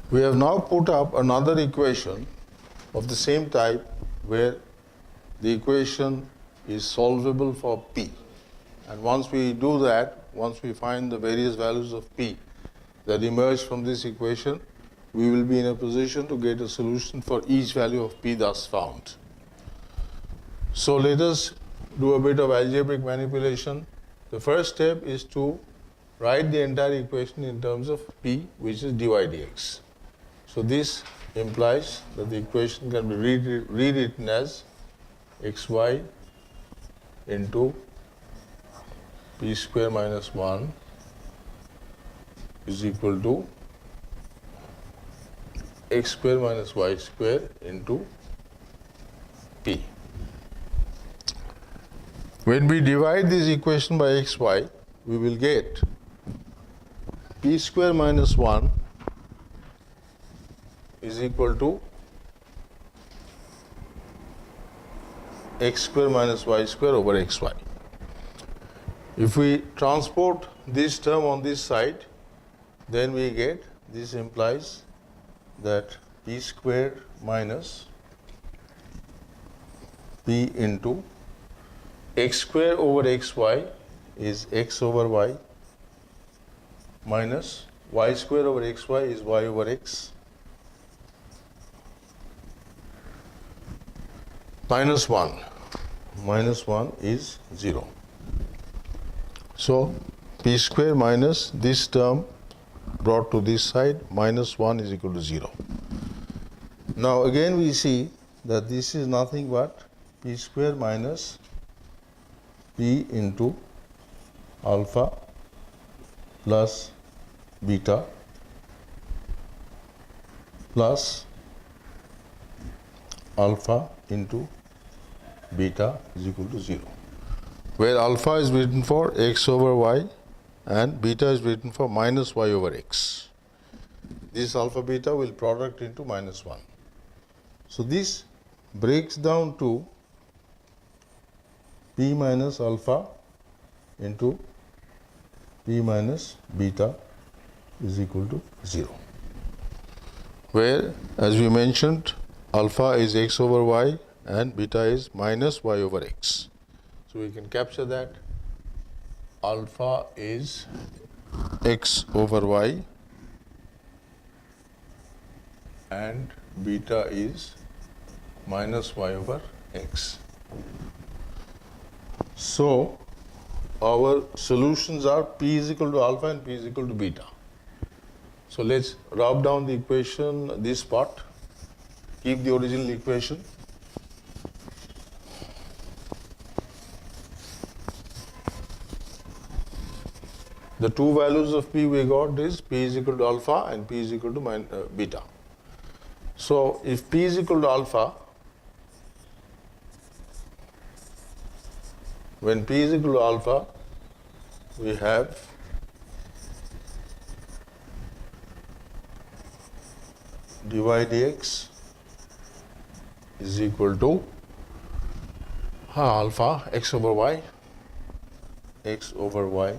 We have now put up another equation of the same type where the equation is solvable for P. And once we do that, once we find the various values of P that emerge from this equation, we will be in a position to get a solution for each value of P thus found. So let us do a bit of algebraic manipulation. The first step is to write the entire equation in terms of P, which is dy dx. So this implies that the equation can be rewritten as xy into p square minus 1 is equal to x square minus y square into p. When we divide this equation by xy, we will get p square minus 1 is equal to x square minus y square over xy. If we transport this term on this side, then we get, this implies that p square minus p into x square over xy is x over y minus y square over xy is y over x minus 1. Minus 1 is 0. So p square minus this term brought to this side minus 1 is equal to 0. Now again we see that this is nothing but p square minus p into alpha plus beta plus alpha into beta is equal to 0, where alpha is written for x over y and beta is written for minus y over x. This alpha beta will product into minus 1. So this breaks down to p minus alpha into p minus beta is equal to 0, where, as we mentioned, alpha is x over y and beta is minus y over x. So we can capture that alpha is x over y and beta is minus y over x. So our solutions are p is equal to alpha and p is equal to beta. So let's rub down the equation, this part, keep the original equation. The two values of p we got is p is equal to alpha and p is equal to beta. So if p is equal to alpha, when p is equal to alpha, we have dy dx is equal to alpha x over y, x over y.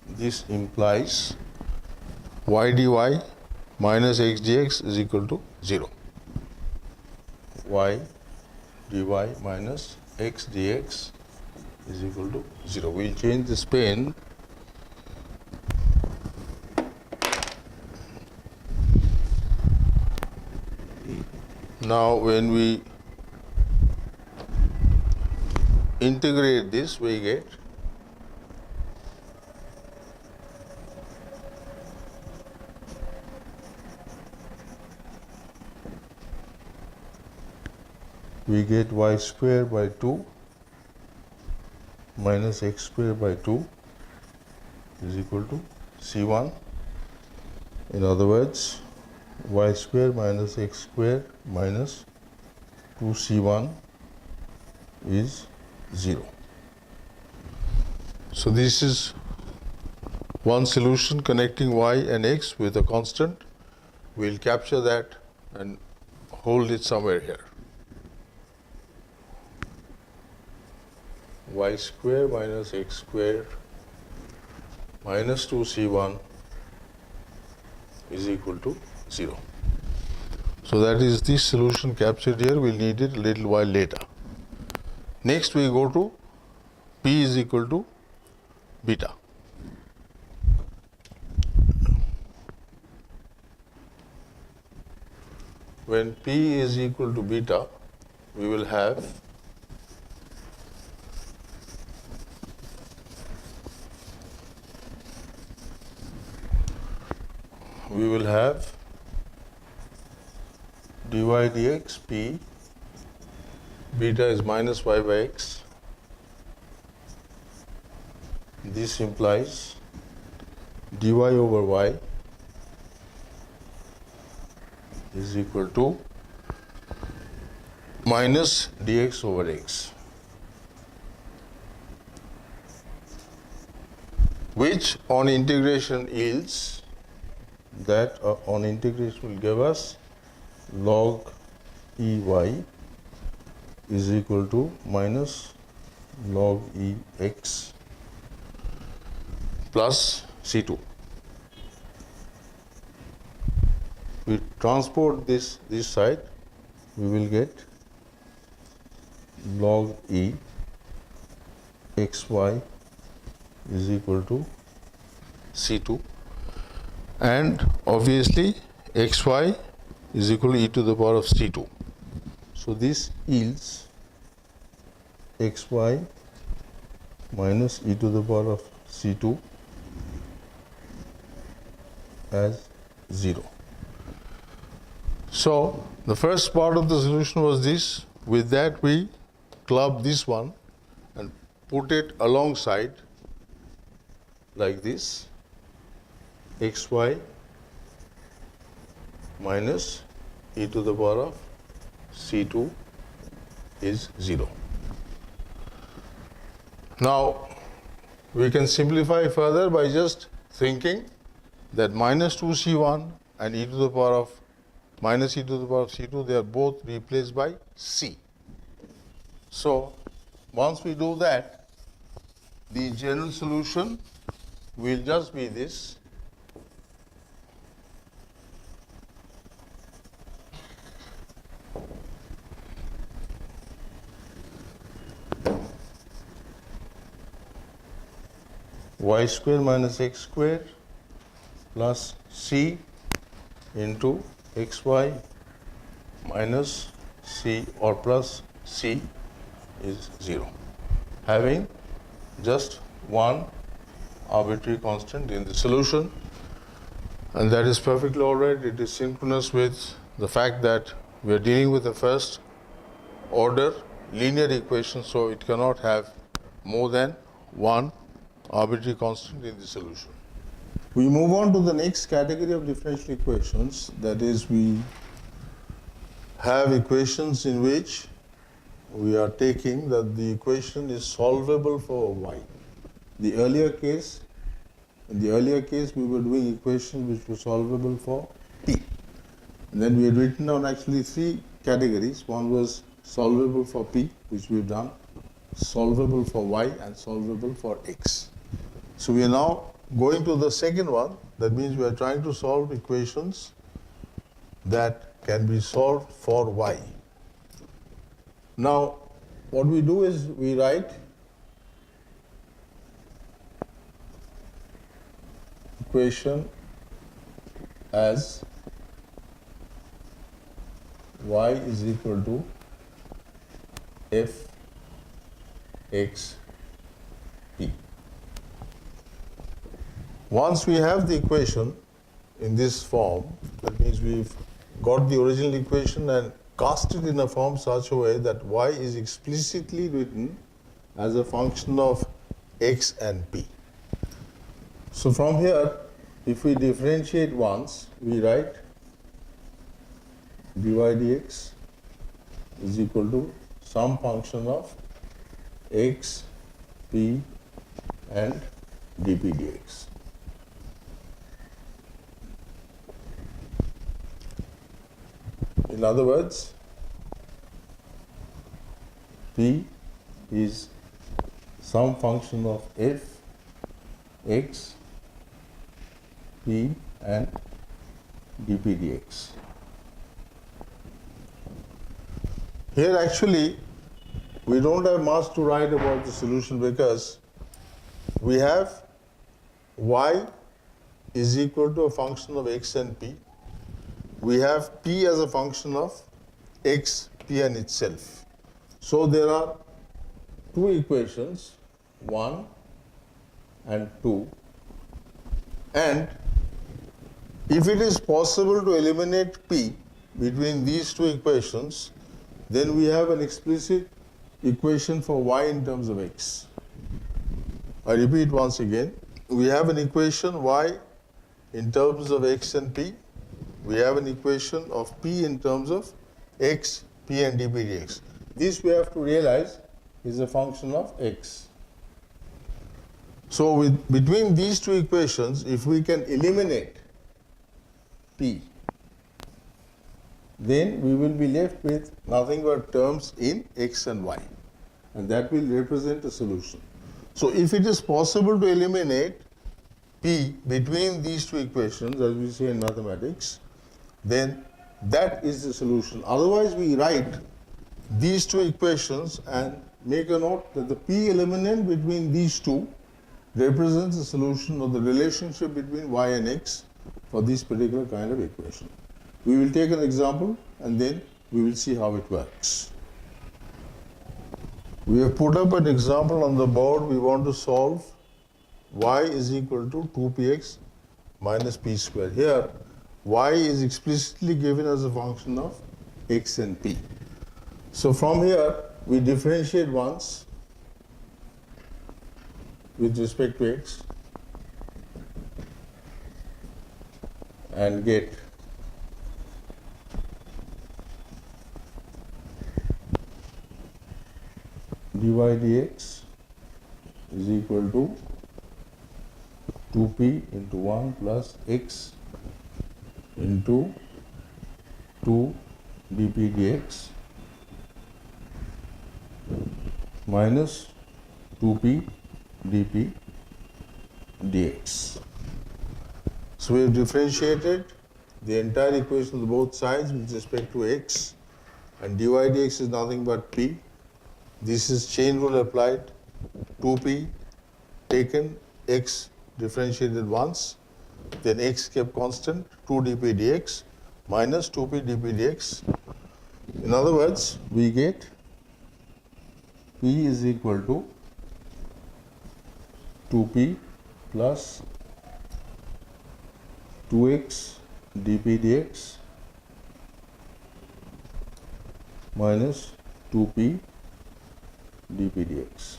This implies y dy minus x dx is equal to 0. Y dy minus x dx is equal to 0. We'll change this pen. Now when we integrate this, we get y square by 2 minus x square by 2 is equal to c1. In other words, y square minus x square minus 2c1 is 0. So this is one solution connecting y and x with a constant. We'll capture that and hold it somewhere here. Y square minus x square minus 2c1 is equal to 0. So that is the solution captured here. We'll need it a little while later. Next we go to P is equal to beta. When P is equal to beta, we will have dy dx P, beta is minus y by x. This implies dy over y is equal to minus dx over x, which on integration yields that on integration will give us log ey is equal to minus log ex plus C2. We transport this side, we will get log e xy is equal to C2, and obviously xy is equal to e to the power of C2. So this yields xy minus e to the power of C2 as 0. So the first part of the solution was this. With that we club this one and put it alongside like this, xy minus e to the power of C2 is 0. Now we can simplify further by just thinking that minus 2c1 and e to the power of minus e to the power of C2, they are both replaced by C. So once we do that, the general solution will just be this. Y square minus x square plus C into xy minus C or plus C is 0, having just one arbitrary constant in the solution, and that is perfectly all right. It is synchronous with the fact that we are dealing with a first order linear equation, so it cannot have more than one arbitrary constant in the solution. We move on to the next category of differential equations, that is, we have equations in which we are taking that the equation is solvable for y. In the earlier case, we were doing equations which were solvable for p. And then we had written down actually three categories. One was solvable for p, which we've done, solvable for y, and solvable for x. So we are now going to the second one. That means we are trying to solve equations that can be solved for y. Now, what we do is we write equation as y is equal to f x p. Once we have the equation in this form, that means we've got the original equation and cast it in a form such a way that y is explicitly written as a function of x and p. So from here, if we differentiate once, we write dy dx is equal to some function of x, p, and dp dx. In other words, p is some function of f, x, p, and dp dx. Here actually we don't have much to write about the solution because we have y is equal to a function of x and p. We have p as a function of x, p and itself. So there are two equations, 1 and 2, and if it is possible to eliminate p between these two equations, then we have an explicit equation for y in terms of x. I repeat once again, we have an equation y in terms of x and p. We have an equation of p in terms of x, p and dp dx. This we have to realize is a function of x. So between these two equations, if we can eliminate p, then we will be left with nothing but terms in x and y, and that will represent a solution. So if it is possible to eliminate p between these two equations, as we say in mathematics, then that is the solution. Otherwise, we write these two equations and make a note that the p eliminant between these two represents the solution of the relationship between y and x for this particular kind of equation. We will take an example and then we will see how it works. We have put up an example on the board. We want to solve y is equal to 2px minus p square. Here, y is explicitly given as a function of x and p. So from here, we differentiate once with respect to x and get dy dx is equal to 2p into 1 plus x into 2 dp dx minus 2p dp dx. So we have differentiated the entire equation on both sides with respect to x, and dy dx is nothing but p. This is chain rule applied, 2p taken, x differentiated once, then x kept constant, 2 dp dx minus 2p dp dx. In other words, we get p is equal to 2p plus 2x dp dx minus 2p dp dx.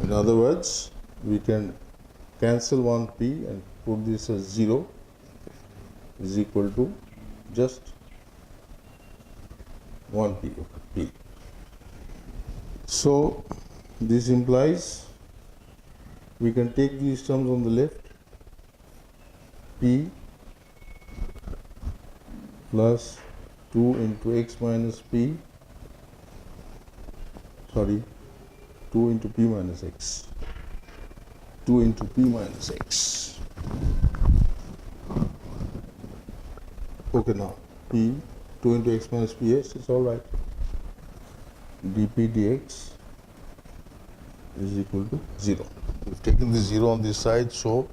In other words, we can cancel one p and put this as 0 is equal to just 1p of p. So this implies we can take these terms on the left, p plus 2 into x minus p, 2 into p minus x, 2 into p minus x. Okay, now p, 2 into x minus p, yes, it's all right. dp dx is equal to 0. We've taken the 0 on this side, so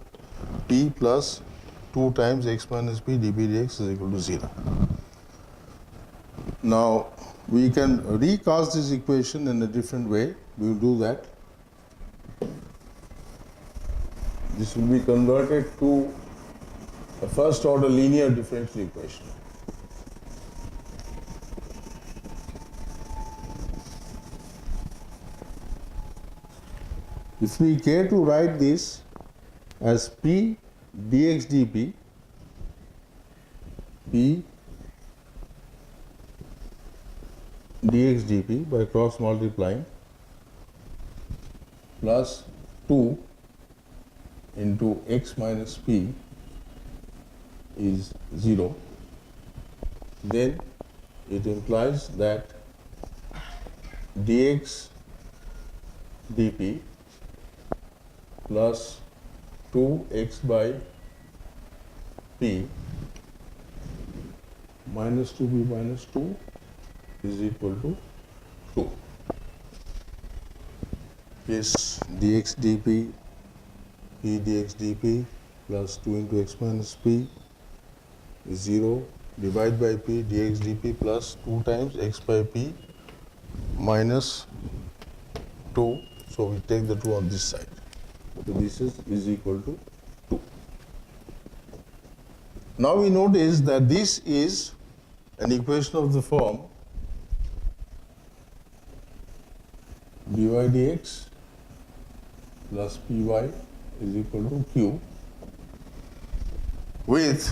p plus 2 times x minus p dp dx is equal to 0. Now, we can recast this equation in a different way. We will do that. This will be converted to a first order linear differential equation. If we care to write this as p dx dp, p dx dp by cross multiplying plus 2 into x minus p is 0, then it implies that dx dp plus 2x by p minus 2p minus 2 is equal to 2. Yes, dx dp p dx dp plus 2 into x minus p is 0. Divide by p dx dp plus 2 times x by p minus 2. So we take the 2 on this side. So this is equal to 2. Now we notice that this is an equation of the form dy dx plus py is equal to q, with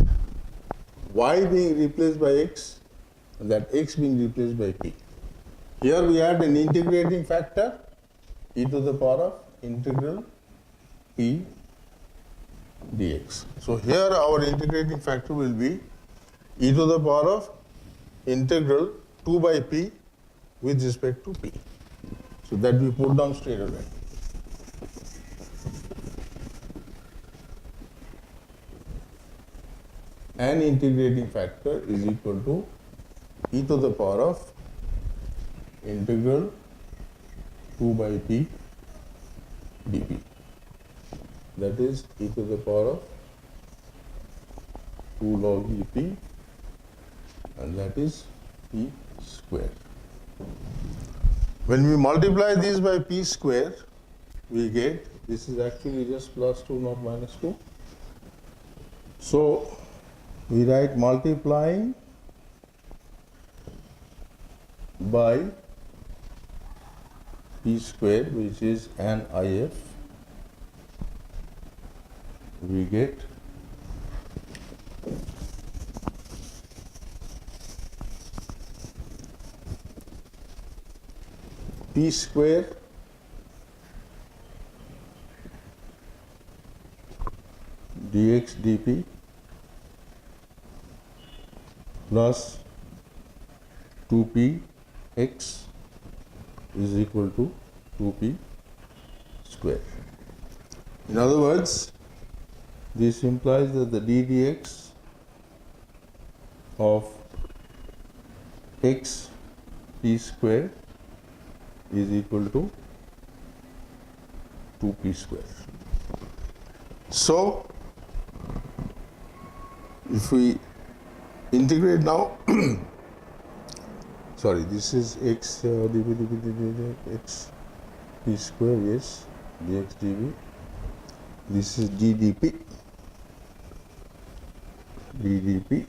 y being replaced by x and that x being replaced by p. Here we add an integrating factor e to the power of integral p dx. So here our integrating factor will be e to the power of integral 2 by p with respect to p. So that we put down straight away. An integrating factor is equal to e to the power of integral 2 by p dp. That is e to the power of 2 log ep, and that is p square. When we multiply this by p square, we get, this is actually just plus 2 not minus 2. So we write multiplying by p square, which is an IF, we get p square dx dp plus 2p x is equal to 2p square. In other words, this implies that the d dx of x p square is equal to 2p square. So, if we integrate now, sorry, this is x dv x p square, yes, dx dv. This is ddp, ddp.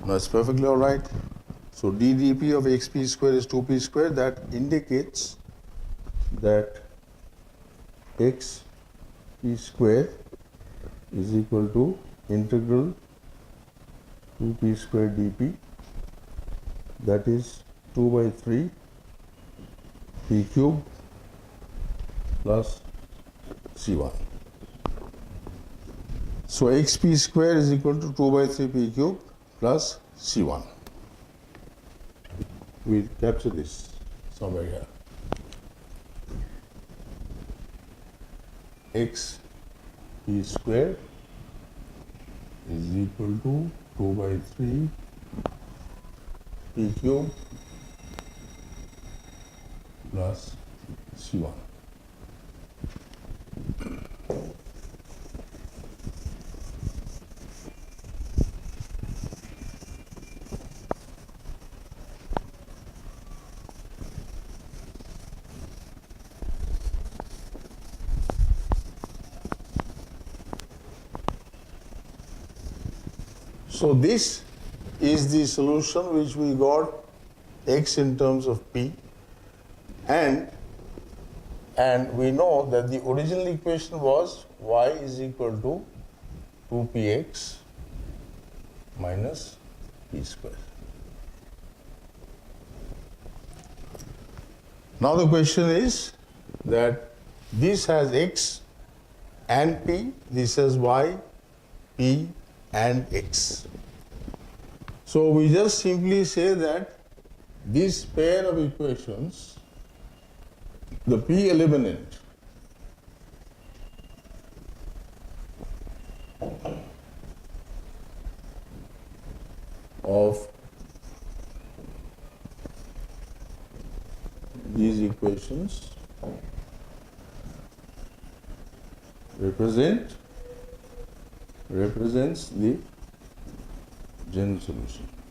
Now it's perfectly all right. So ddp of xp square is 2p square. That indicates that xp square is equal to integral 2p square dp, that is 2 by 3 p cube plus c1. So xp square is equal to 2 by 3 p cube plus c1. We capture this somewhere here. X p square is equal to 2 by 3 p cube plus c1. So this is the solution which we got x in terms of p, and we know that the original equation was y is equal to 2px minus p square. Now the question is that this has x and p, this has y, p and x. So we just simply say that this pair of equations, the p eliminant of these equations represents the general solution.